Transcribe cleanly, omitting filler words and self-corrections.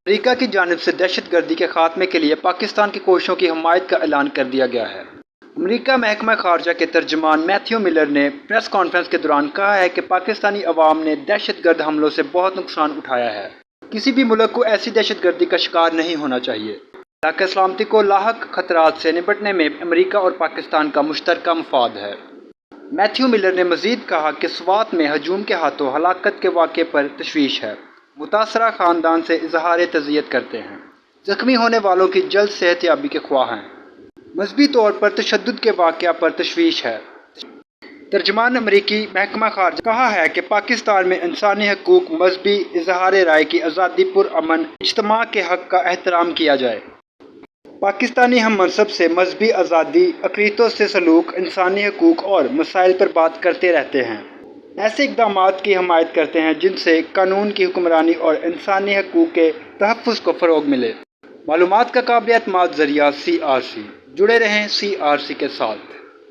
امریکہ کی جانب سے دہشت گردی کے خاتمے کے لیے پاکستان کی کوششوں کی حمایت کا اعلان کر دیا گیا ہے۔ امریکہ محکمہ خارجہ کے ترجمان میتھیو ملر نے پریس کانفرنس کے دوران کہا ہے کہ پاکستانی عوام نے دہشت گرد حملوں سے بہت نقصان اٹھایا ہے۔ کسی بھی ملک کو ایسی دہشت گردی کا شکار نہیں ہونا چاہیے۔ علاقائی سلامتی کو لاحق خطرات سے نمٹنے میں امریکہ اور پاکستان کا مشترکہ مفاد ہے۔ میتھیو ملر نے مزید کہا کہ سوات میں ہجوم کے ہاتھوں ہلاکت کے واقعے پر تشویش ہے۔ متاثرہ خاندان سے اظہار تعزیت کرتے ہیں۔ زخمی ہونے والوں کی جلد صحت یابی کے خواہاں ہیں۔ مذہبی طور پر تشدد کے واقعہ پر تشویش ہے۔ ترجمان امریکی محکمہ خارجہ نے کہا ہے کہ پاکستان میں انسانی حقوق، مذہبی اظہار رائے کی آزادی، پرامن اجتماع کے حق کا احترام کیا جائے۔ پاکستانی ہم منصب سے مذہبی آزادی، اقلیتوں سے سلوک، انسانی حقوق اور مسائل پر بات کرتے رہتے ہیں۔ ایسے اقدامات کی حمایت کرتے ہیں جن سے قانون کی حکمرانی اور انسانی حقوق کے تحفظ کو فروغ ملے۔ معلومات کا قابل اعتماد ذریعہ CRC۔ جڑے رہیں CRC کے ساتھ۔